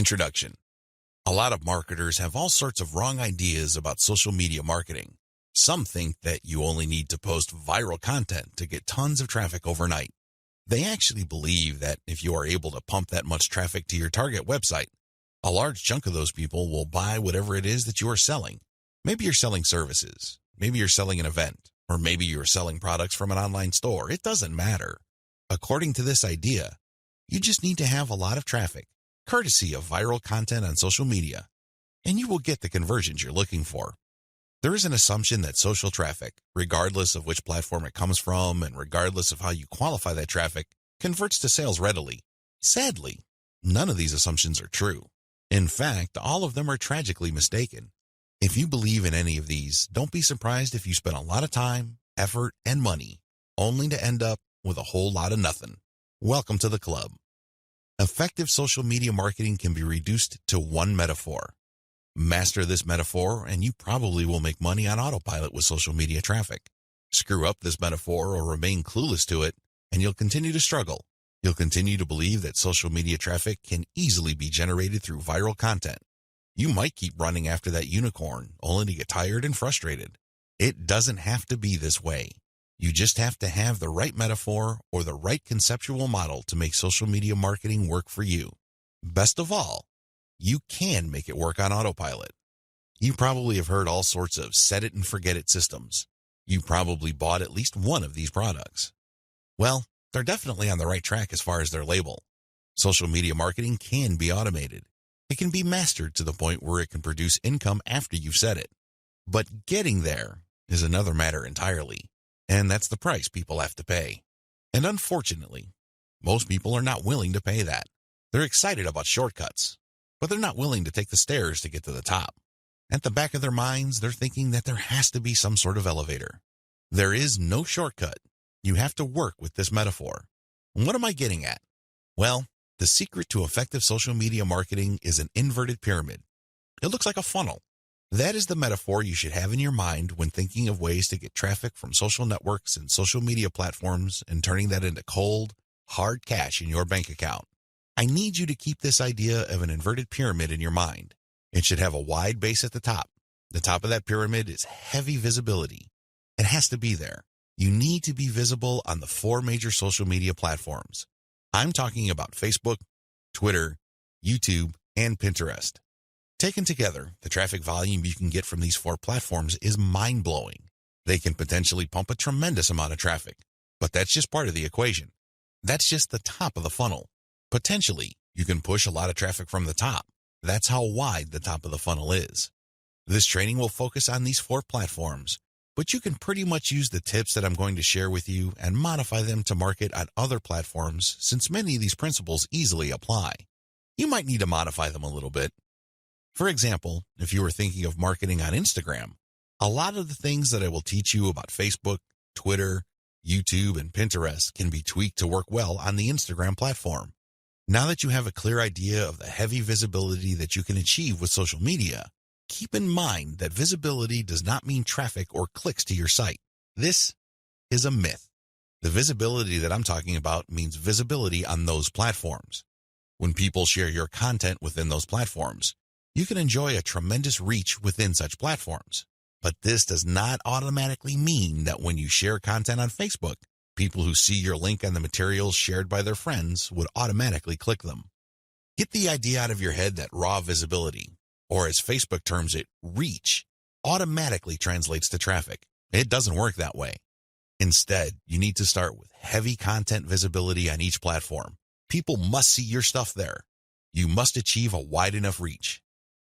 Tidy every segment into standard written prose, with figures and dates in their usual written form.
Introduction. A lot of marketers have all sorts of wrong ideas about social media marketing. Some think that you only need to post viral content to get tons of traffic overnight. They actually believe that if you are able to pump that much traffic to your target website, a large chunk of those people will buy whatever it is that you are selling. Maybe you're selling services, maybe you're selling an event, or maybe you're selling products from an online store. It doesn't matter. According to this idea, you just need to have a lot of traffic, courtesy of viral content on social media, and you will get the conversions you're looking for. There is an assumption that social traffic, regardless of which platform it comes from and regardless of how you qualify that traffic, converts to sales readily. Sadly, none of these assumptions are true. In fact, all of them are tragically mistaken. If you believe in any of these, don't be surprised if you spend a lot of time, effort, and money, only to end up with a whole lot of nothing. Welcome to the club. Effective social media marketing can be reduced to one metaphor. Master this metaphor, and you probably will make money on autopilot with social media traffic. Screw up this metaphor or remain clueless to it, and you'll continue to struggle. You'll continue to believe that social media traffic can easily be generated through viral content. You might keep running after that unicorn, only to get tired and frustrated. It doesn't have to be this way. You just have to have the right metaphor or the right conceptual model to make social media marketing work for you. Best of all, you can make it work on autopilot. You probably have heard all sorts of set it and forget it systems. You probably bought at least one of these products. Well, they're definitely on the right track as far as their label. Social media marketing can be automated. It can be mastered to the point where it can produce income after you've said it. But getting there is another matter entirely, and that's the price people have to pay. And unfortunately, most people are not willing to pay that. They're excited about shortcuts, but they're not willing to take the stairs to get to the top. At the back of their minds, they're thinking that there has to be some sort of elevator. There is no shortcut. You have to work with this metaphor. And what am I getting at? Well, the secret to effective social media marketing is an inverted pyramid. It looks like a funnel. That is the metaphor you should have in your mind when thinking of ways to get traffic from social networks and social media platforms and turning that into cold, hard cash in your bank account. I need you to keep this idea of an inverted pyramid in your mind. It should have a wide base at the top. The top of that pyramid is heavy visibility. It has to be there. You need to be visible on the 4 major social media platforms. I'm talking about Facebook, Twitter, YouTube, and Pinterest. Taken together, the traffic volume you can get from these 4 platforms is mind-blowing. They can potentially pump a tremendous amount of traffic, but that's just part of the equation. That's just the top of the funnel. Potentially, you can push a lot of traffic from the top. That's how wide the top of the funnel is. This training will focus on these 4 platforms, but you can pretty much use the tips that I'm going to share with you and modify them to market on other platforms, since many of these principles easily apply. You might need to modify them a little bit. For example, if you are thinking of marketing on Instagram, a lot of the things that I will teach you about Facebook, Twitter, YouTube, and Pinterest can be tweaked to work well on the Instagram platform. Now that you have a clear idea of the heavy visibility that you can achieve with social media, keep in mind that visibility does not mean traffic or clicks to your site. This is a myth. The visibility that I'm talking about means visibility on those platforms. When people share your content within those platforms, you can enjoy a tremendous reach within such platforms. But this does not automatically mean that when you share content on Facebook, people who see your link on the materials shared by their friends would automatically click them. Get the idea out of your head that raw visibility, or as Facebook terms it, reach, automatically translates to traffic. It doesn't work that way. Instead, you need to start with heavy content visibility on each platform. People must see your stuff there. You must achieve a wide enough reach.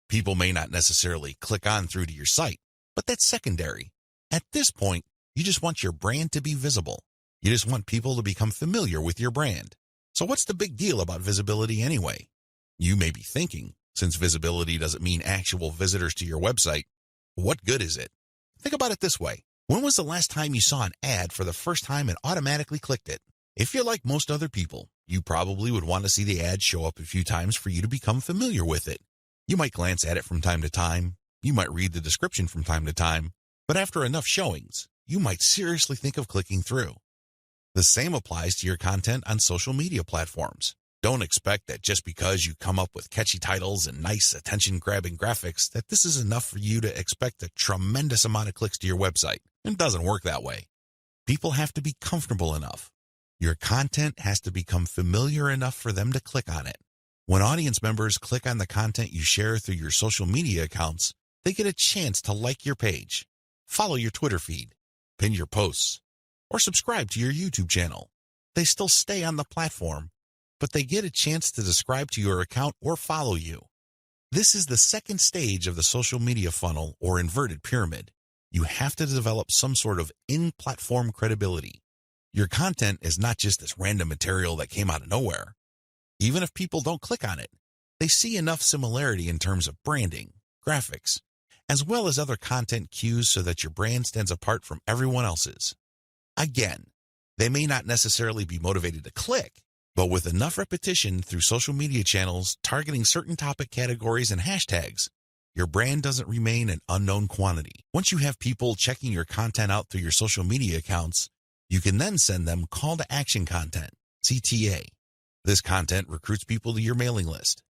People may not necessarily click on through to your site, but that's secondary. At this point, you just want your brand to be visible. You just want people to become familiar with your brand. So what's the big deal about visibility anyway? You may be thinking, since visibility doesn't mean actual visitors to your website, what good is it? Think about it this way. When was the last time you saw an ad for the first time and automatically clicked it? If you're like most other people, you probably would want to see the ad show up a few times for you to become familiar with it. You might glance at it from time to time. You might read the description from time to time. But after enough showings, you might seriously think of clicking through. The same applies to your content on social media platforms. Don't expect that just because you come up with catchy titles and nice attention-grabbing graphics that this is enough for you to expect a tremendous amount of clicks to your website. It doesn't work that way. People have to be comfortable enough. Your content has to become familiar enough for them to click on it. When audience members click on the content you share through your social media accounts, they get a chance to like your page, follow your Twitter feed, pin your posts, or subscribe to your YouTube channel. They still stay on the platform, but they get a chance to subscribe to your account or follow you. This is the second stage of the social media funnel or inverted pyramid. You have to develop some sort of in-platform credibility. Your content is not just this random material that came out of nowhere. Even if people don't click on it, they see enough similarity in terms of branding, graphics, as well as other content cues so that your brand stands apart from everyone else's. Again, they may not necessarily be motivated to click, but with enough repetition through social media channels targeting certain topic categories and hashtags, your brand doesn't remain an unknown quantity. Once you have people checking your content out through your social media accounts, you can then send them call to action content, CTA. This content recruits people to your mailing list.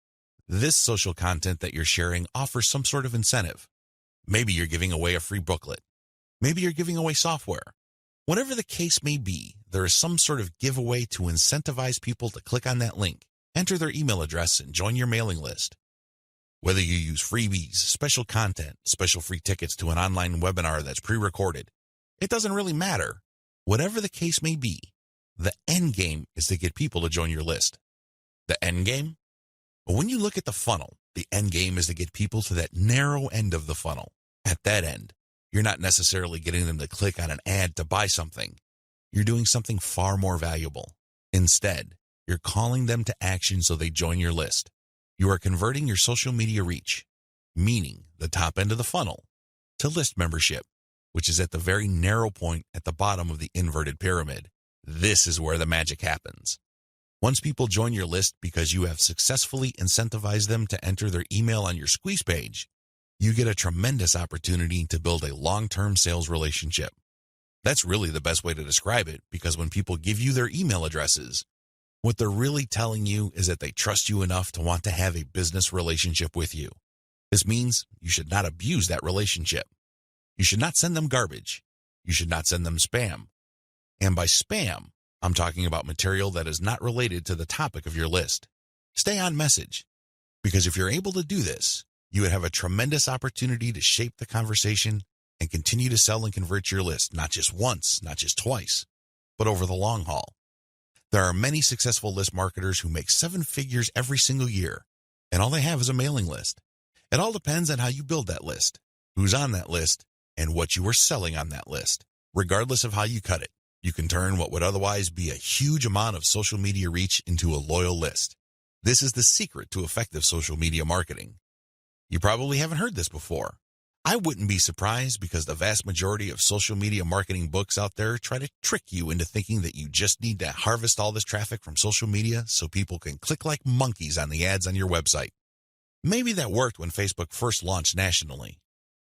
This social content that you're sharing offers some sort of incentive. Maybe you're giving away a free booklet. Maybe you're giving away software. Whatever the case may be, there is some sort of giveaway to incentivize people to click on that link, enter their email address, and join your mailing list. Whether you use freebies, special content, special free tickets to an online webinar that's pre-recorded, it doesn't really matter. Whatever the case may be, the end game is to get people to join your list. The end game? Well, when you look at the funnel, the end game is to get people to that narrow end of the funnel. At that end, you're not necessarily getting them to click on an ad to buy something. You're doing something far more valuable. Instead, you're calling them to action so they join your list. You are converting your social media reach, meaning the top end of the funnel, to list membership, which is at the very narrow point at the bottom of the inverted pyramid. This is where the magic happens. Once people join your list because you have successfully incentivized them to enter their email on your squeeze page, you get a tremendous opportunity to build a long-term sales relationship. That's really the best way to describe it, because when people give you their email addresses, what they're really telling you is that they trust you enough to want to have a business relationship with you. This means you should not abuse that relationship. You should not send them garbage. You should not send them spam. And by spam, I'm talking about material that is not related to the topic of your list. Stay on message, because if you're able to do this, you would have a tremendous opportunity to shape the conversation and continue to sell and convert your list, not just once, not just twice, but over the long haul. There are many successful list marketers who make 7 figures every single year, and all they have is a mailing list. It all depends on how you build that list, who's on that list, and what you are selling on that list. Regardless of how you cut it, you can turn what would otherwise be a huge amount of social media reach into a loyal list. This is the secret to effective social media marketing. You probably haven't heard this before. I wouldn't be surprised, because the vast majority of social media marketing books out there try to trick you into thinking that you just need to harvest all this traffic from social media so people can click like monkeys on the ads on your website. Maybe that worked when Facebook first launched nationally.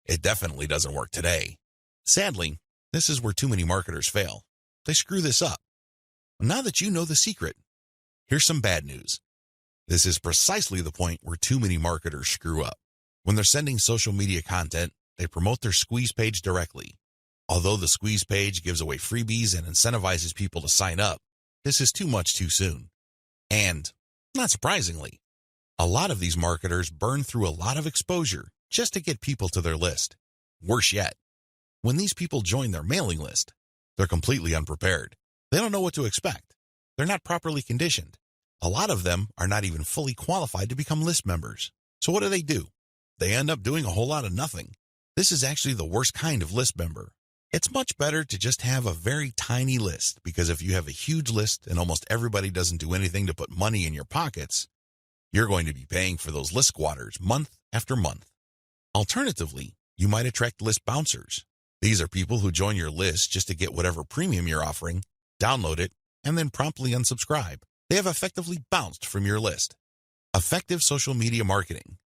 It definitely doesn't work today. Sadly, this is where too many marketers fail. They screw this up. Now that you know the secret, here's some bad news. This is precisely the point where too many marketers screw up. When they're sending social media content, they promote their squeeze page directly. Although the squeeze page gives away freebies and incentivizes people to sign up, this is too much too soon. And, not surprisingly, a lot of these marketers burn through a lot of exposure just to get people to their list. Worse yet, when these people join their mailing list, they're completely unprepared. They don't know what to expect. They're not properly conditioned. A lot of them are not even fully qualified to become list members. So what do? They end up doing a whole lot of nothing. This is actually the worst kind of list member. It's much better to just have a very tiny list, because if you have a huge list and almost everybody doesn't do anything to put money in your pockets, you're going to be paying for those list squatters month after month. Alternatively, you might attract list bouncers. These are people who join your list just to get whatever premium you're offering, download it, and then promptly unsubscribe. They have effectively bounced from your list. Effective social media marketing.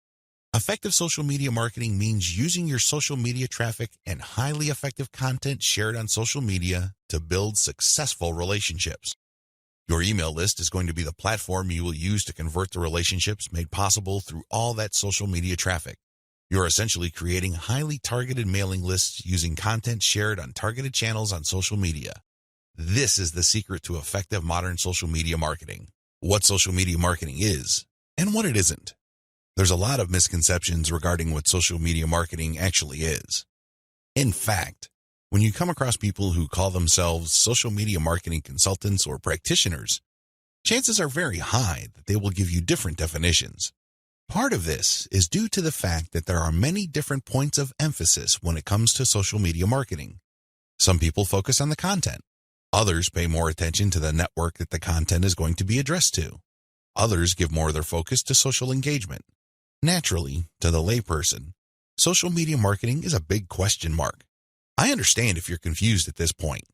Effective social media marketing means using your social media traffic and highly effective content shared on social media to build successful relationships. Your email list is going to be the platform you will use to convert the relationships made possible through all that social media traffic. You're essentially creating highly targeted mailing lists using content shared on targeted channels on social media. This is the secret to effective modern social media marketing. What social media marketing is and what it isn't. There's a lot of misconceptions regarding what social media marketing actually is. In fact, when you come across people who call themselves social media marketing consultants or practitioners, chances are very high that they will give you different definitions. Part of this is due to the fact that there are many different points of emphasis when it comes to social media marketing. Some people focus on the content. Others pay more attention to the network that the content is going to be addressed to. Others give more of their focus to social engagement. Naturally, to the layperson, social media marketing is a big question mark. I understand if you're confused at this point.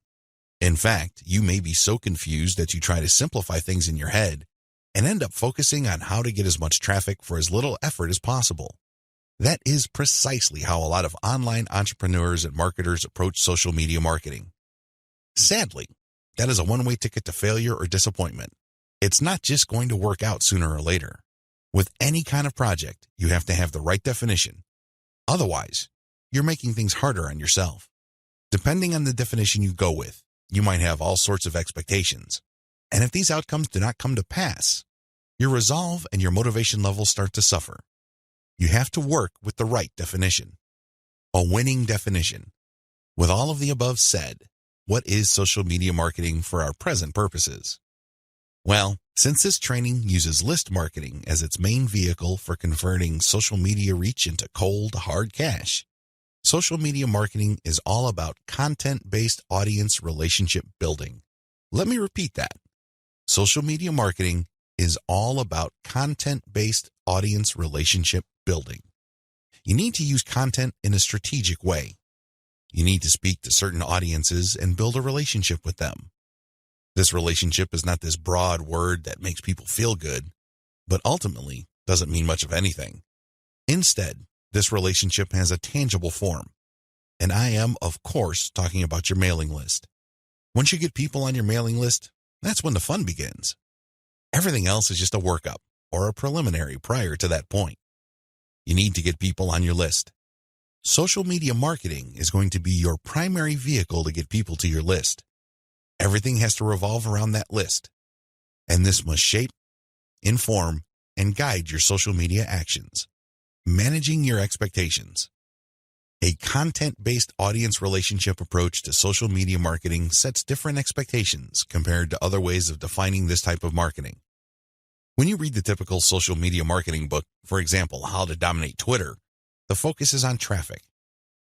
In fact, you may be so confused that you try to simplify things in your head and end up focusing on how to get as much traffic for as little effort as possible. That is precisely how a lot of online entrepreneurs and marketers approach social media marketing. Sadly, that is a one-way ticket to failure or disappointment. It's not just going to work out sooner or later. With any kind of project, you have to have the right definition. Otherwise, you're making things harder on yourself. Depending on the definition you go with, you might have all sorts of expectations. And if these outcomes do not come to pass, your resolve and your motivation levels start to suffer. You have to work with the right definition. A winning definition. With all of the above said, what is social media marketing for our present purposes? Well, since this training uses list marketing as its main vehicle for converting social media reach into cold, hard cash, social media marketing is all about content-based audience relationship building. Let me repeat that. Social media marketing is all about content-based audience relationship building. You need to use content in a strategic way. You need to speak to certain audiences and build a relationship with them. This relationship is not this broad word that makes people feel good, but ultimately doesn't mean much of anything. Instead, this relationship has a tangible form. And I am, of course, talking about your mailing list. Once you get people on your mailing list, that's when the fun begins. Everything else is just a workup or a preliminary prior to that point. You need to get people on your list. Social media marketing is going to be your primary vehicle to get people to your list. Everything has to revolve around that list. And this must shape, inform, and guide your social media actions. Managing your expectations. A content-based audience relationship approach to social media marketing sets different expectations compared to other ways of defining this type of marketing. When you read the typical social media marketing book, for example, How to Dominate Twitter, the focus is on traffic.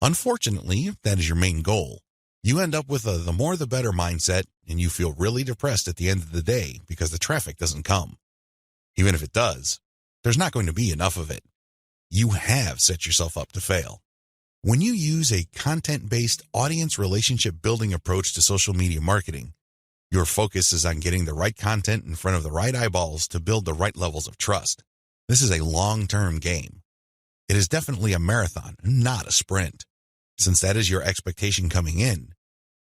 Unfortunately, if that is your main goal, you end up with a the more the better mindset, and you feel really depressed at the end of the day because the traffic doesn't come. Even if it does, there's not going to be enough of it. You have set yourself up to fail. When you use a content-based audience relationship building approach to social media marketing, your focus is on getting the right content in front of the right eyeballs to build the right levels of trust. This is a long-term game. It is definitely a marathon, not a sprint. Since that is your expectation coming in,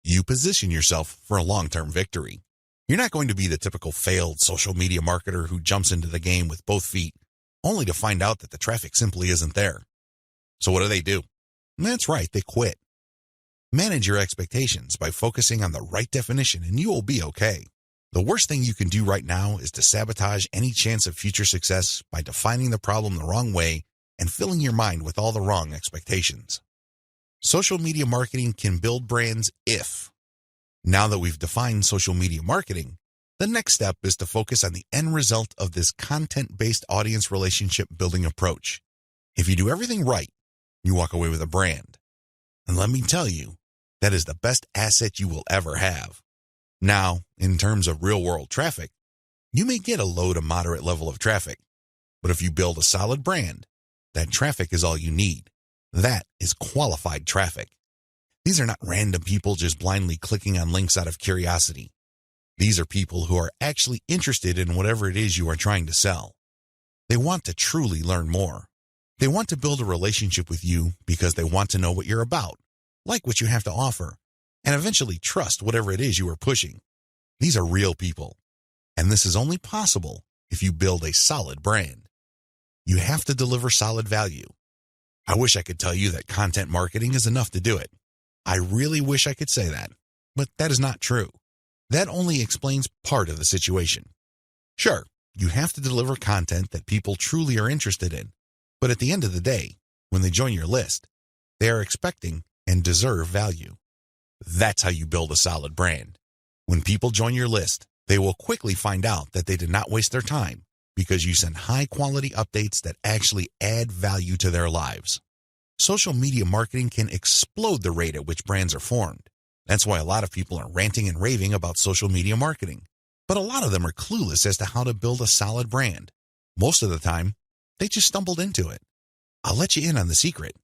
you position yourself for a long-term victory. You're not going to be the typical failed social media marketer who jumps into the game with both feet, only to find out that the traffic simply isn't there. So what do? That's right, they quit. Manage your expectations by focusing on the right definition and you will be okay. The worst thing you can do right now is to sabotage any chance of future success by defining the problem the wrong way and filling your mind with all the wrong expectations. Social media marketing can build brands if. Now that we've defined social media marketing, the next step is to focus on the end result of this content-based audience relationship building approach. If you do everything right, you walk away with a brand. And let me tell you, that is the best asset you will ever have. Now, in terms of real-world traffic, you may get a low to moderate level of traffic, but if you build a solid brand, that traffic is all you need. That is qualified traffic. These are not random people just blindly clicking on links out of curiosity. These are people who are actually interested in whatever it is you are trying to sell. They want to truly learn more. They want to build a relationship with you because they want to know what you're about, like what you have to offer, and eventually trust whatever it is you are pushing. These are real people. And this is only possible if you build a solid brand. You have to deliver solid value. I wish I could tell you that content marketing is enough to do it. I really wish I could say that, but that is not true. That only explains part of the situation. Sure, you have to deliver content that people truly are interested in, but at the end of the day, when they join your list, they are expecting and deserve value. That's how you build a solid brand. When people join your list, they will quickly find out that they did not waste their time because you send high-quality updates that actually add value to their lives. Social media marketing can explode the rate at which brands are formed. That's why a lot of people are ranting and raving about social media marketing. But a lot of them are clueless as to how to build a solid brand. Most of the time, they just stumbled into it. I'll let you in on the secret.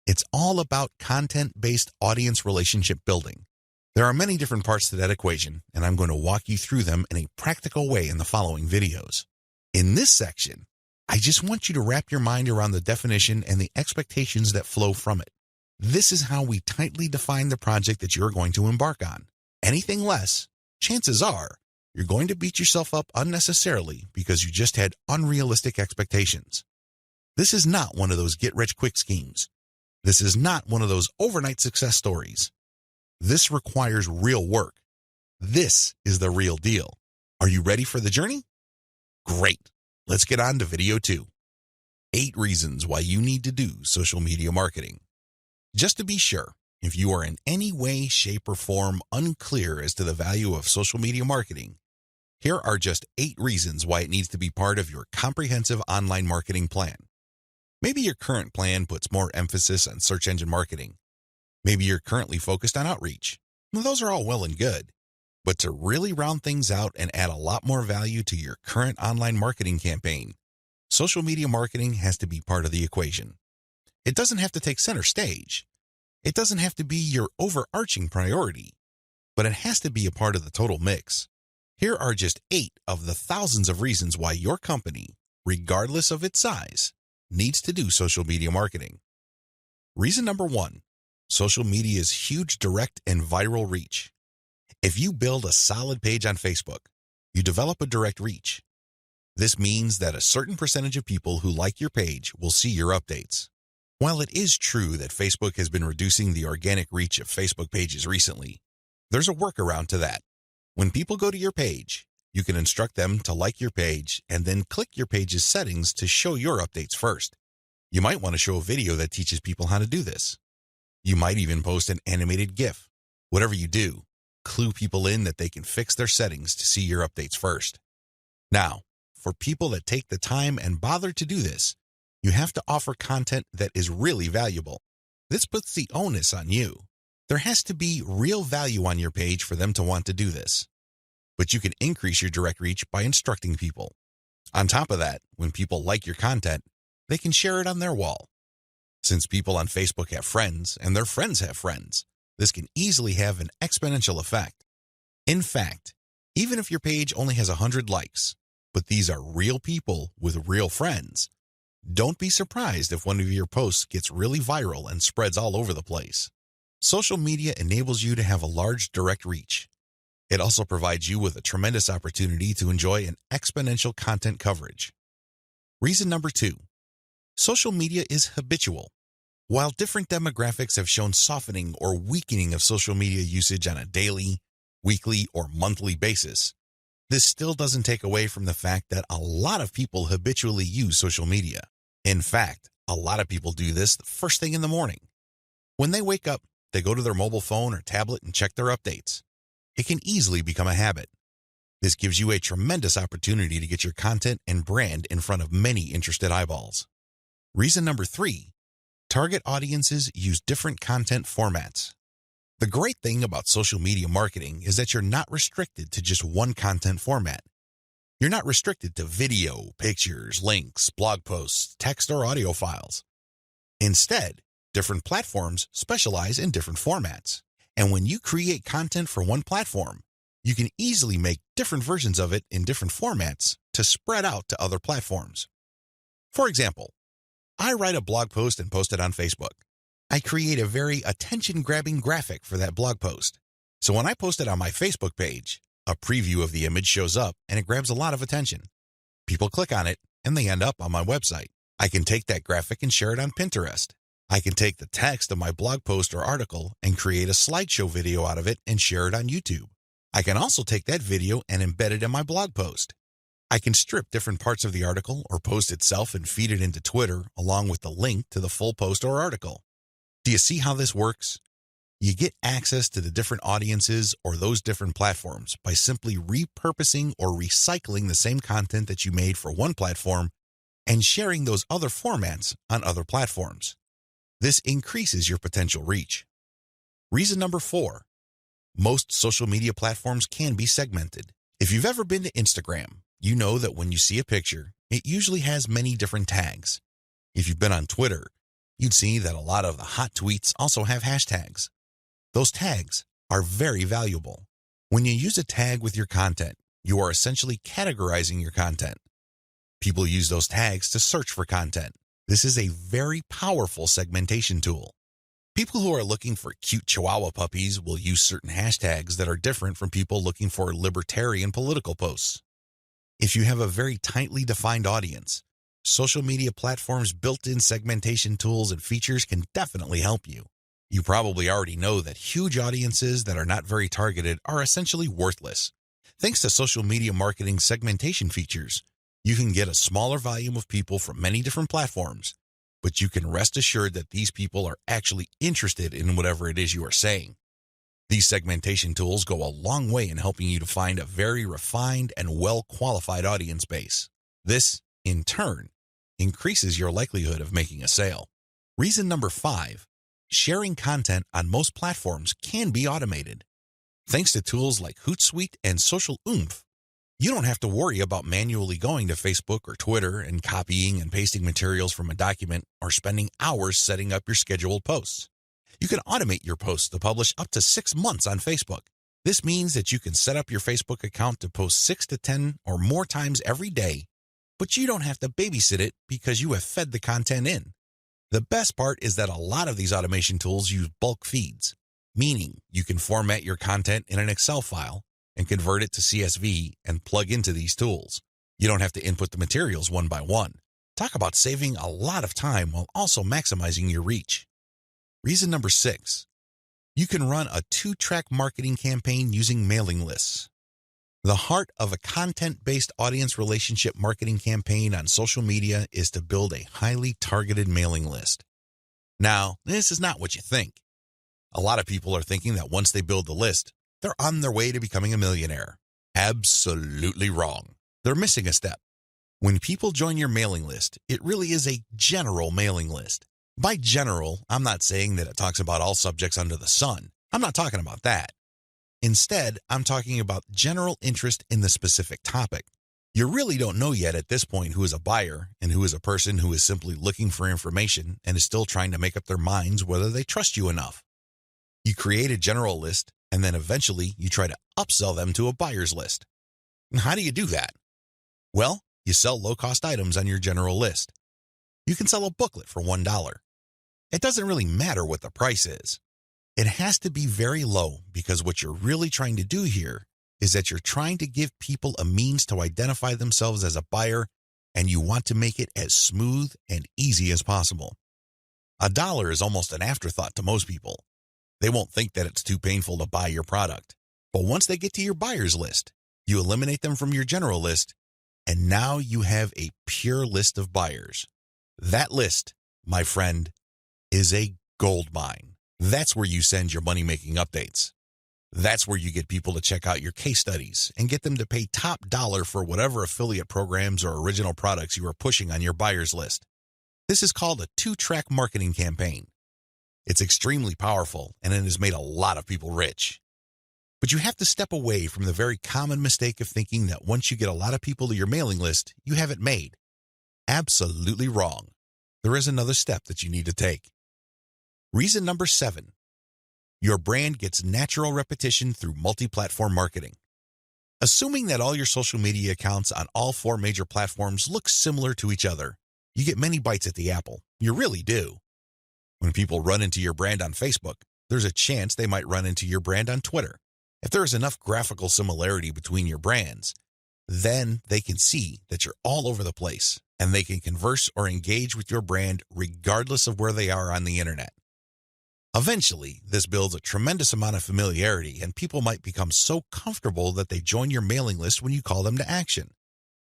It's all about content-based audience relationship building. There are many different parts to that equation, and I'm going to walk you through them in a practical way in the following videos. In this section, I just want you to wrap your mind around the definition and the expectations that flow from it. This is how we tightly define the project that you're going to embark on. Anything less, chances are, you're going to beat yourself up unnecessarily because you just had unrealistic expectations. This is not one of those get-rich-quick schemes. This is not one of those overnight success stories. This requires real work. This is the real deal. Are you ready for the journey? Great. Let's get on to video 2. 8 reasons why you need to do social media marketing. Just to be sure, if you are in any way, shape, or form unclear as to the value of social media marketing, here are just 8 reasons why it needs to be part of your comprehensive online marketing plan. Maybe your current plan puts more emphasis on search engine marketing. Maybe you're currently focused on outreach. Well, those are all well and good. But to really round things out and add a lot more value to your current online marketing campaign, social media marketing has to be part of the equation. It doesn't have to take center stage. It doesn't have to be your overarching priority, but it has to be a part of the total mix. Here are just 8 of the thousands of reasons why your company, regardless of its size, needs to do social media marketing. Reason number 1, social media's huge direct and viral reach. If you build a solid page on Facebook, you develop a direct reach. This means that a certain percentage of people who like your page will see your updates. While it is true that Facebook has been reducing the organic reach of Facebook pages recently, there's a workaround to that. When people go to your page, you can instruct them to like your page and then click your page's settings to show your updates first. You might want to show a video that teaches people how to do this. You might even post an animated GIF. Whatever you do, clue people in that they can fix their settings to see your updates first. Now, for people that take the time and bother to do this, you have to offer content that is really valuable. This puts the onus on you. There has to be real value on your page for them to want to do this. But you can increase your direct reach by instructing people. On top of that, when people like your content, they can share it on their wall. Since people on Facebook have friends and their friends have friends, this can easily have an exponential effect. In fact, even if your page only has 100 likes, but these are real people with real friends, don't be surprised if one of your posts gets really viral and spreads all over the place. Social media enables you to have a large direct reach. It also provides you with a tremendous opportunity to enjoy an exponential content coverage. Reason number 2, social media is habitual. While different demographics have shown softening or weakening of social media usage on a daily, weekly, or monthly basis, this still doesn't take away from the fact that a lot of people habitually use social media. In fact, a lot of people do this the first thing in the morning. When they wake up, they go to their mobile phone or tablet and check their updates. It can easily become a habit. This gives you a tremendous opportunity to get your content and brand in front of many interested eyeballs. Reason number 3, target audiences use different content formats. The great thing about social media marketing is that you're not restricted to just one content format. You're not restricted to video, pictures, links, blog posts, text, or audio files. Instead, different platforms specialize in different formats. And when you create content for one platform, you can easily make different versions of it in different formats to spread out to other platforms. For example, I write a blog post and post it on Facebook. I create a very attention-grabbing graphic for that blog post. So when I post it on my Facebook page, A preview of the image shows up and it grabs a lot of attention. People click on it and they end up on my website. I can take that graphic and share it on Pinterest. I can take the text of my blog post or article and create a slideshow video out of it and share it on YouTube. I can also take that video and embed it in my blog post. I can strip different parts of the article or post itself and feed it into Twitter along with the link to the full post or article. Do you see how this works? You get access to the different audiences or those different platforms by simply repurposing or recycling the same content that you made for one platform and sharing those other formats on other platforms. This increases your potential reach. Reason number 4, most social media platforms can be segmented. If you've ever been to Instagram, you know that when you see a picture, it usually has many different tags. If you've been on Twitter, you'd see that a lot of the hot tweets also have hashtags. Those tags are very valuable. When you use a tag with your content, you are essentially categorizing your content. People use those tags to search for content. This is a very powerful segmentation tool. People who are looking for cute Chihuahua puppies will use certain hashtags that are different from people looking for libertarian political posts. If you have a very tightly defined audience, social media platforms' built-in segmentation tools and features can definitely help you. You probably already know that huge audiences that are not very targeted are essentially worthless. Thanks to social media marketing segmentation features, you can get a smaller volume of people from many different platforms, but you can rest assured that these people are actually interested in whatever it is you are saying. These segmentation tools go a long way in helping you to find a very refined and well-qualified audience base. This, in turn, increases your likelihood of making a sale. Reason number 5, sharing content on most platforms can be automated. Thanks to tools like Hootsuite and Social Oomph, you don't have to worry about manually going to Facebook or Twitter and copying and pasting materials from a document or spending hours setting up your scheduled posts. You can automate your posts to publish up to 6 months on Facebook. This means that you can set up your Facebook account to post 6 to 10 or more times every day, but you don't have to babysit it because you have fed the content in. The best part is that a lot of these automation tools use bulk feeds, meaning you can format your content in an Excel file and convert it to CSV and plug into these tools. You don't have to input the materials one by one. Talk about saving a lot of time while also maximizing your reach. Reason number 6, you can run a 2-track marketing campaign using mailing lists. The heart of a content-based audience relationship marketing campaign on social media is to build a highly targeted mailing list. Now, this is not what you think. A lot of people are thinking that once they build the list, they're on their way to becoming a millionaire. Absolutely wrong. They're missing a step. When people join your mailing list, it really is a general mailing list. By general, I'm not saying that it talks about all subjects under the sun. I'm not talking about that. Instead, I'm talking about general interest in the specific topic. You really don't know yet at this point who is a buyer and who is a person who is simply looking for information and is still trying to make up their minds whether they trust you enough. You create a general list, and then eventually you try to upsell them to a buyer's list. And how do you do that? Well, you sell low-cost items on your general list. You can sell a booklet for $1. It doesn't really matter what the price is. It has to be very low because what you're really trying to do here is that you're trying to give people a means to identify themselves as a buyer, and you want to make it as smooth and easy as possible. $1 is almost an afterthought to most people. They won't think that it's too painful to buy your product. But once they get to your buyer's list, you eliminate them from your general list, and now you have a pure list of buyers. That list, my friend, is a gold mine. That's where you send your money-making updates. That's where you get people to check out your case studies and get them to pay top dollar for whatever affiliate programs or original products you are pushing on your buyer's list. This is called a 2-track marketing campaign. It's extremely powerful, and it has made a lot of people rich. But you have to step away from the very common mistake of thinking that once you get a lot of people to your mailing list, you have it made. Absolutely wrong. There is another step that you need to take. Reason number 7, your brand gets natural repetition through multi-platform marketing. Assuming that all your social media accounts on all 4 major platforms look similar to each other, you get many bites at the apple. You really do. When people run into your brand on Facebook, there's a chance they might run into your brand on Twitter. If there is enough graphical similarity between your brands, then they can see that you're all over the place and they can converse or engage with your brand regardless of where they are on the internet. Eventually, this builds a tremendous amount of familiarity and people might become so comfortable that they join your mailing list when you call them to action.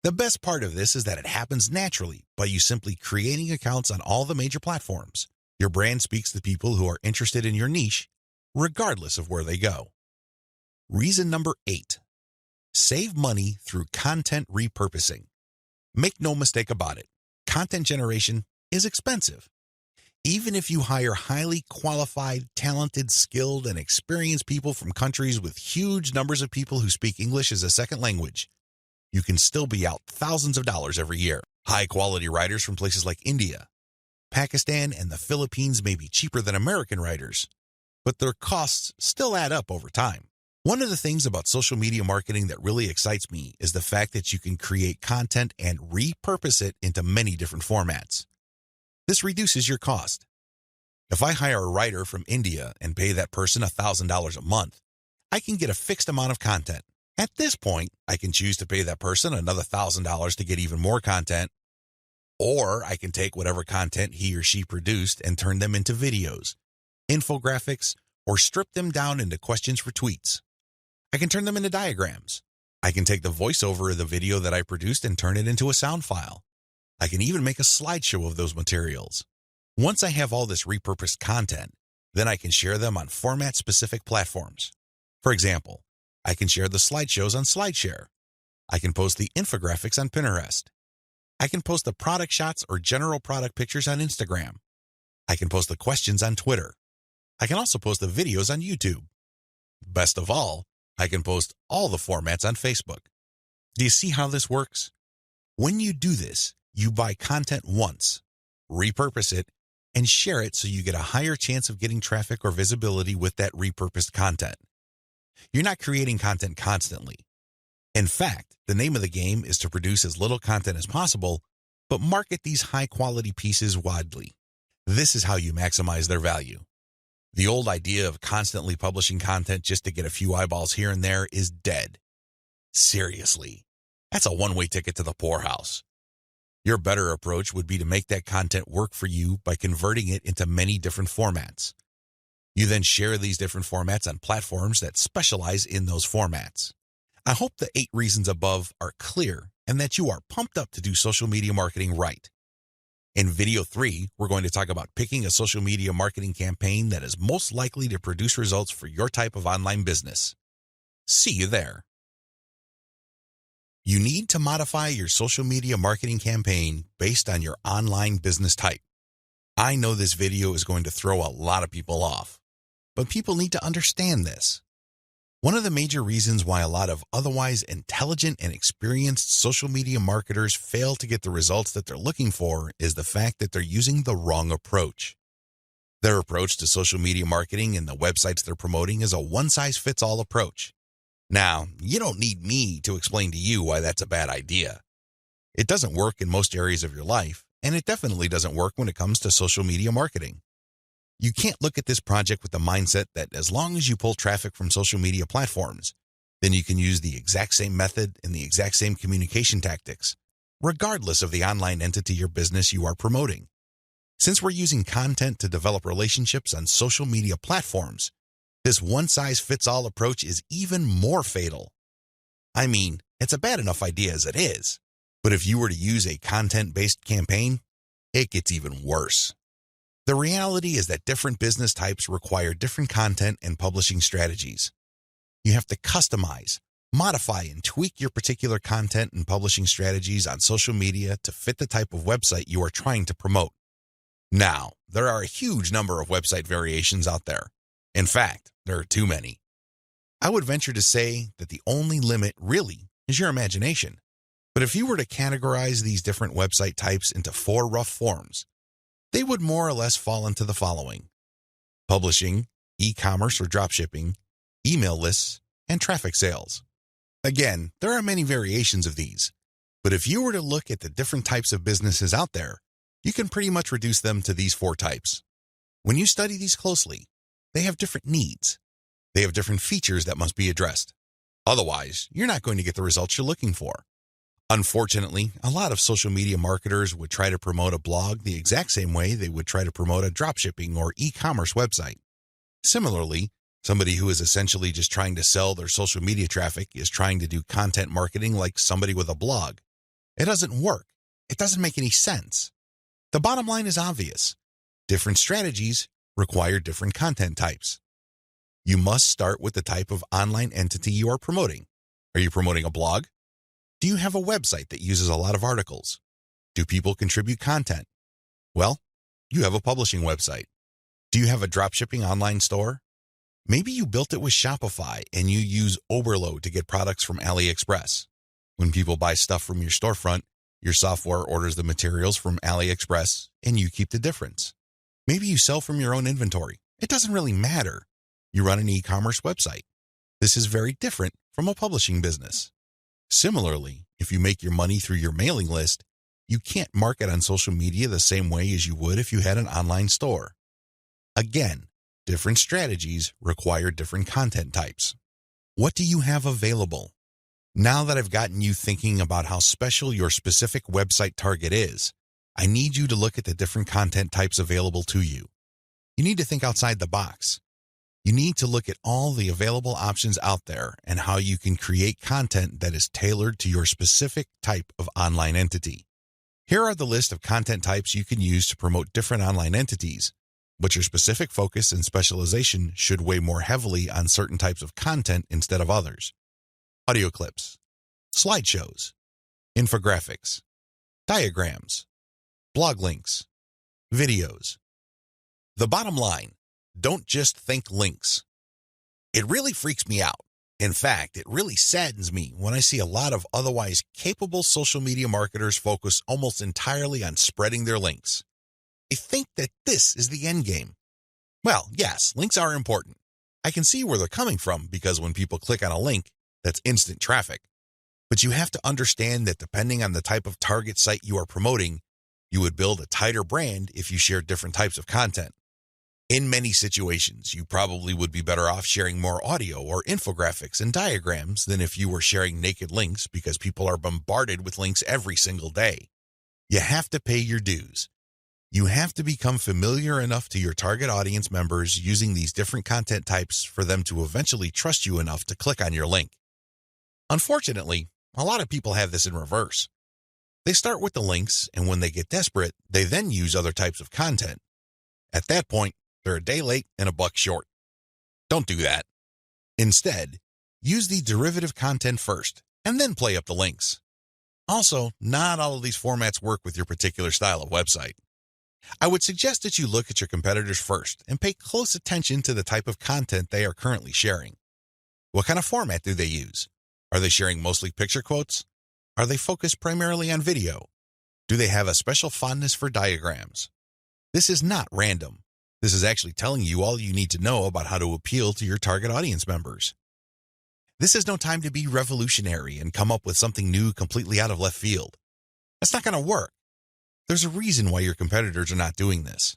The best part of this is that it happens naturally by you simply creating accounts on all the major platforms. Your brand speaks to people who are interested in your niche, regardless of where they go. Reason number 8. Save money through content repurposing. Make no mistake about it, content generation is expensive. Even if you hire highly qualified, talented, skilled, and experienced people from countries with huge numbers of people who speak English as a second language, you can still be out thousands of dollars every year. High-quality writers from places like India, Pakistan, and the Philippines may be cheaper than American writers, but their costs still add up over time. One of the things about social media marketing that really excites me is the fact that you can create content and repurpose it into many different formats. This reduces your cost. If I hire a writer from India and pay that person $1,000 a month, I can get a fixed amount of content. At this point, I can choose to pay that person another $1,000 to get even more content, or I can take whatever content he or she produced and turn them into videos, infographics, or strip them down into questions for tweets. I can turn them into diagrams. I can take the voiceover of the video that I produced and turn it into a sound file. I can even make a slideshow of those materials. Once I have all this repurposed content, then I can share them on format-specific platforms. For example, I can share the slideshows on SlideShare. I can post the infographics on Pinterest. I can post the product shots or general product pictures on Instagram. I can post the questions on Twitter. I can also post the videos on YouTube. Best of all, I can post all the formats on Facebook. Do you see how this works? When you do this, you buy content once, repurpose it, and share it so you get a higher chance of getting traffic or visibility with that repurposed content. You're not creating content constantly. In fact, the name of the game is to produce as little content as possible, but market these high-quality pieces widely. This is how you maximize their value. The old idea of constantly publishing content just to get a few eyeballs here and there is dead. Seriously, that's a one-way ticket to the poorhouse. Your better approach would be to make that content work for you by converting it into many different formats. You then share these different formats on platforms that specialize in those formats. I hope the 8 reasons above are clear and that you are pumped up to do social media marketing right. In video 3, we're going to talk about picking a social media marketing campaign that is most likely to produce results for your type of online business. See you there. You need to modify your social media marketing campaign based on your online business type. I know this video is going to throw a lot of people off, but people need to understand this. One of the major reasons why a lot of otherwise intelligent and experienced social media marketers fail to get the results that they're looking for is the fact that they're using the wrong approach. Their approach to social media marketing and the websites they're promoting is a one-size-fits-all approach. Now, you don't need me to explain to you why that's a bad idea. It doesn't work in most areas of your life, and it definitely doesn't work when it comes to social media marketing. You can't look at this project with the mindset that as long as you pull traffic from social media platforms, then you can use the exact same method and the exact same communication tactics, regardless of the online entity or business you are promoting. Since we're using content to develop relationships on social media platforms, this one-size-fits-all approach is even more fatal. I mean, it's a bad enough idea as it is, but if you were to use a content-based campaign, it gets even worse. The reality is that different business types require different content and publishing strategies. You have to customize, modify, and tweak your particular content and publishing strategies on social media to fit the type of website you are trying to promote. Now, there are a huge number of website variations out there. In fact, there are too many. I would venture to say that the only limit really is your imagination. But if you were to categorize these different website types into 4 rough forms, they would more or less fall into the following: publishing, e-commerce or dropshipping, email lists, and traffic sales. Again, there are many variations of these, but if you were to look at the different types of businesses out there, you can pretty much reduce them to these 4 types. When you study these closely, they have different needs. They have different features that must be addressed. Otherwise, you're not going to get the results you're looking for. Unfortunately, a lot of social media marketers would try to promote a blog the exact same way they would try to promote a dropshipping or e-commerce website. Similarly, somebody who is essentially just trying to sell their social media traffic is trying to do content marketing like somebody with a blog. It doesn't work. It doesn't make any sense. The bottom line is obvious. Different strategies require different content types. You must start with the type of online entity you are promoting. Are you promoting a blog? Do you have a website that uses a lot of articles? Do people contribute content? Well, you have a publishing website. Do you have a dropshipping online store? Maybe you built it with Shopify and you use Oberlo to get products from AliExpress. When people buy stuff from your storefront, your software orders the materials from AliExpress and you keep the difference. Maybe you sell from your own inventory. It doesn't really matter. You run an e-commerce website. This is very different from a publishing business. Similarly, if you make your money through your mailing list, you can't market on social media the same way as you would if you had an online store. Again, different strategies require different content types. What do you have available? Now that I've gotten you thinking about how special your specific website target is, I need you to look at the different content types available to you. You need to think outside the box. You need to look at all the available options out there and how you can create content that is tailored to your specific type of online entity. Here are the list of content types you can use to promote different online entities, but your specific focus and specialization should weigh more heavily on certain types of content instead of others. Audio clips, slideshows, infographics, diagrams, blog links, videos. The bottom line, don't just think links. It really freaks me out. In fact, it really saddens me when I see a lot of otherwise capable social media marketers focus almost entirely on spreading their links. They think that this is the end game. Well, yes, links are important. I can see where they're coming from because when people click on a link, that's instant traffic. But you have to understand that depending on the type of target site you are promoting, you would build a tighter brand if you share different types of content. In many situations, you probably would be better off sharing more audio or infographics and diagrams than if you were sharing naked links because people are bombarded with links every single day. You have to pay your dues. You have to become familiar enough to your target audience members using these different content types for them to eventually trust you enough to click on your link. Unfortunately, a lot of people have this in reverse. They start with the links, and when they get desperate, they then use other types of content. At that point, they're a day late and a buck short. Don't do that. Instead, use the derivative content first, and then play up the links. Also, not all of these formats work with your particular style of website. I would suggest that you look at your competitors first and pay close attention to the type of content they are currently sharing. What kind of format do they use? Are they sharing mostly picture quotes? Are they focused primarily on video? Do they have a special fondness for diagrams? This is not random. This is actually telling you all you need to know about how to appeal to your target audience members. This is no time to be revolutionary and come up with something new completely out of left field. That's not going to work. There's a reason why your competitors are not doing this.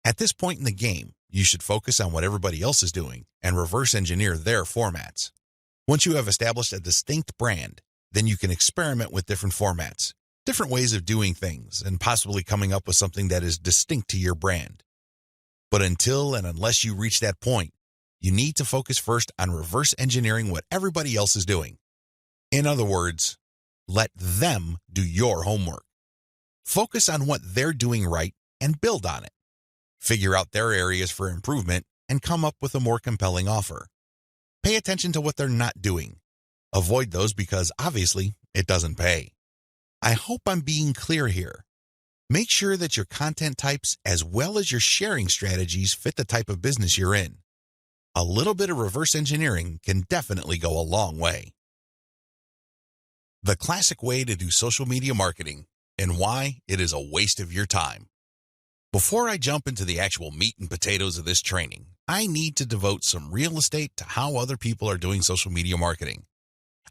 At this point in the game, you should focus on what everybody else is doing and reverse engineer their formats. Once you have established a distinct brand, then you can experiment with different formats, different ways of doing things, and possibly coming up with something that is distinct to your brand. But until and unless you reach that point, you need to focus first on reverse engineering what everybody else is doing. In other words, let them do your homework. Focus on what they're doing right and build on it. Figure out their areas for improvement and come up with a more compelling offer. Pay attention to what they're not doing. Avoid those because obviously it doesn't pay. I hope I'm being clear here. Make sure that your content types as well as your sharing strategies fit the type of business you're in. A little bit of reverse engineering can definitely go a long way. The classic way to do social media marketing and why it is a waste of your time. Before I jump into the actual meat and potatoes of this training, I need to devote some real estate to how other people are doing social media marketing.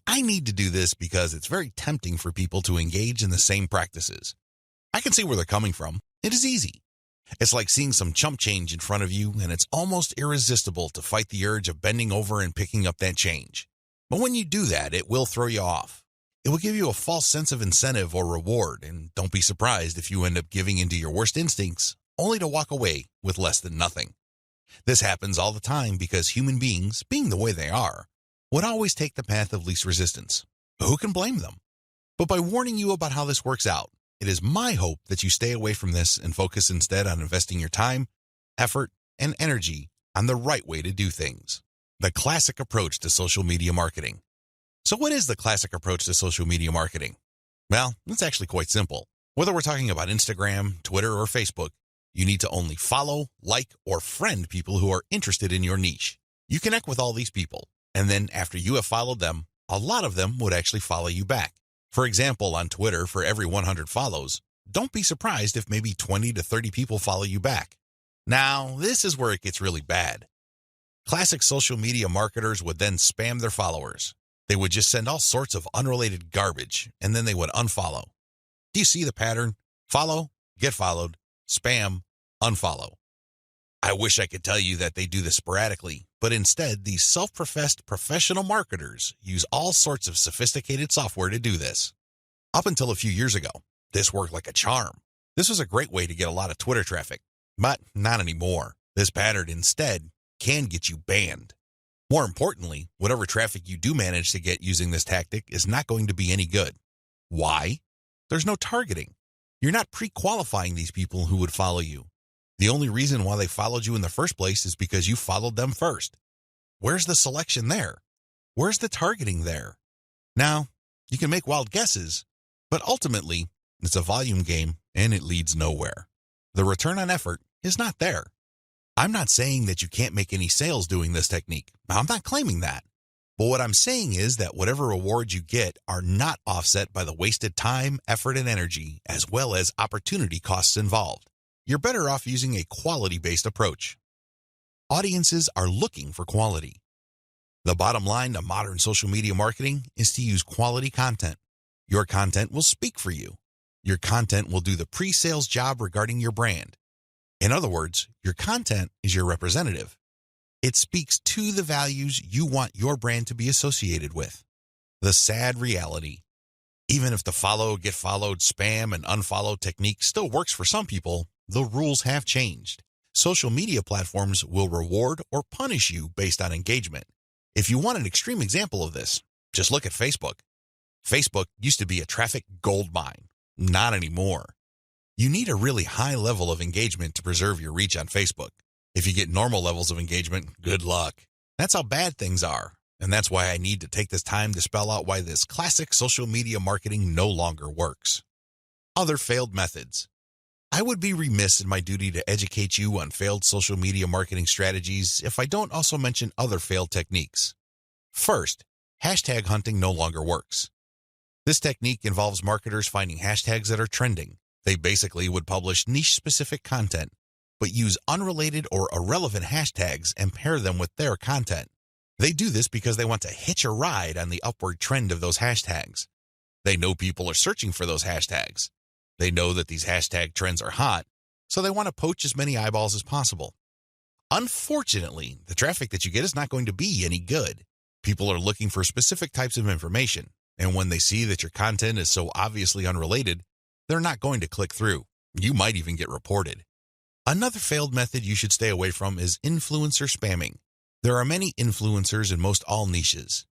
I need to do this because it's very tempting for people to engage in the same practices. I can see where they're coming from. It is easy. It's like seeing some chump change in front of you, and it's almost irresistible to fight the urge of bending over and picking up that change. But when you do that, it will throw you off. It will give you a false sense of incentive or reward, and don't be surprised if you end up giving into your worst instincts, only to walk away with less than nothing. This happens all the time because human beings, being the way they are, would always take the path of least resistance. Who can blame them? But by warning you about how this works out, it is my hope that you stay away from this and focus instead on investing your time, effort, and energy on the right way to do things. The classic approach to social media marketing. So what is the classic approach to social media marketing? Well, it's actually quite simple. Whether we're talking about Instagram, Twitter, or Facebook, you need to only follow, like, or friend people who are interested in your niche. You connect with all these people, and then after you have followed them, a lot of them would actually follow you back. For example, on Twitter, for every 100 follows, don't be surprised if maybe 20 to 30 people follow you back. Now, this is where it gets really bad. Classic social media marketers would then spam their followers. They would just send all sorts of unrelated garbage, and then they would unfollow. Do you see the pattern? Follow, get followed, spam, unfollow. I wish I could tell you that they do this sporadically, but instead, these self-professed professional marketers use all sorts of sophisticated software to do this. Up until a few years ago, this worked like a charm. This was a great way to get a lot of Twitter traffic, but not anymore. This pattern instead can get you banned. More importantly, whatever traffic you do manage to get using this tactic is not going to be any good. Why? There's no targeting. You're not pre-qualifying these people who would follow you. The only reason why they followed you in the first place is because you followed them first. Where's the selection there? Where's the targeting there? Now, you can make wild guesses, but ultimately, it's a volume game and it leads nowhere. The return on effort is not there. I'm not saying that you can't make any sales doing this technique. I'm not claiming that. But what I'm saying is that whatever rewards you get are not offset by the wasted time, effort, and energy, as well as opportunity costs involved. You're better off using a quality-based approach. Audiences are looking for quality. The bottom line to modern social media marketing is to use quality content. Your content will speak for you. Your content will do the pre-sales job regarding your brand. In other words, your content is your representative. It speaks to the values you want your brand to be associated with. The sad reality. Even if the follow, get followed, spam, and unfollow technique still works for some people, the rules have changed. Social media platforms will reward or punish you based on engagement. If you want an extreme example of this, just look at Facebook. Facebook used to be a traffic goldmine. Not anymore. You need a really high level of engagement to preserve your reach on Facebook. If you get normal levels of engagement, good luck. That's how bad things are. And that's why I need to take this time to spell out why this classic social media marketing no longer works. Other failed methods. I would be remiss in my duty to educate you on failed social media marketing strategies if I don't also mention other failed techniques. First, hashtag hunting no longer works. This technique involves marketers finding hashtags that are trending. They basically would publish niche-specific content, but use unrelated or irrelevant hashtags and pair them with their content. They do this because they want to hitch a ride on the upward trend of those hashtags. They know people are searching for those hashtags. They know that these hashtag trends are hot, so they want to poach as many eyeballs as possible. Unfortunately, the traffic that you get is not going to be any good. People are looking for specific types of information, and when they see that your content is so obviously unrelated, they're not going to click through. You might even get reported. Another failed method you should stay away from is influencer spamming. There are many influencers in most all niches.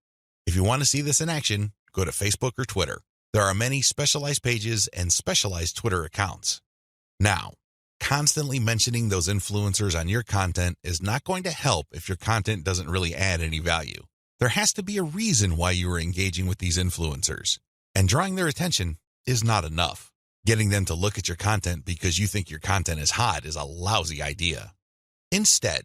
If you want to see this in action, go to Facebook or Twitter. There are many specialized pages and specialized Twitter accounts. Now, constantly mentioning those influencers on your content is not going to help if your content doesn't really add any value. There has to be a reason why you are engaging with these influencers, and drawing their attention is not enough. Getting them to look at your content because you think your content is hot is a lousy idea. Instead,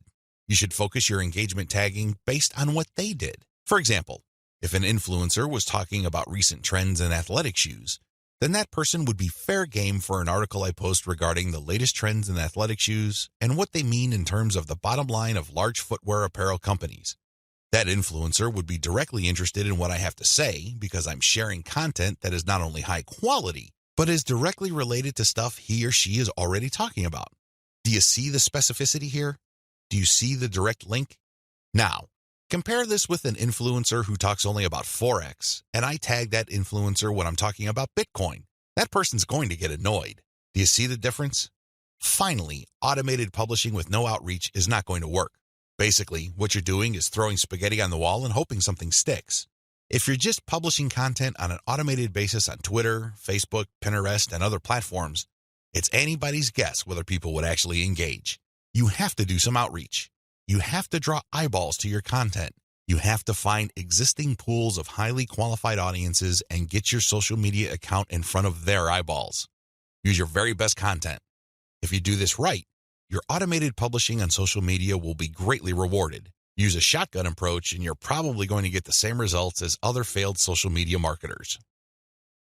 you should focus your engagement tagging based on what they did. For example, if an influencer was talking about recent trends in athletic shoes, then that person would be fair game for an article I post regarding the latest trends in athletic shoes and what they mean in terms of the bottom line of large footwear apparel companies. That influencer would be directly interested in what I have to say because I'm sharing content that is not only high quality, but is directly related to stuff he or she is already talking about. Do you see the specificity here? Do you see the direct link? Now, compare this with an influencer who talks only about Forex, and I tag that influencer when I'm talking about Bitcoin. That person's going to get annoyed. Do you see the difference? Finally, automated publishing with no outreach is not going to work. Basically, what you're doing is throwing spaghetti on the wall and hoping something sticks. If you're just publishing content on an automated basis on Twitter, Facebook, Pinterest, and other platforms, it's anybody's guess whether people would actually engage. You have to do some outreach. You have to draw eyeballs to your content. You have to find existing pools of highly qualified audiences and get your social media account in front of their eyeballs. Use your very best content. If you do this right, your automated publishing on social media will be greatly rewarded. Use a shotgun approach and you're probably going to get the same results as other failed social media marketers.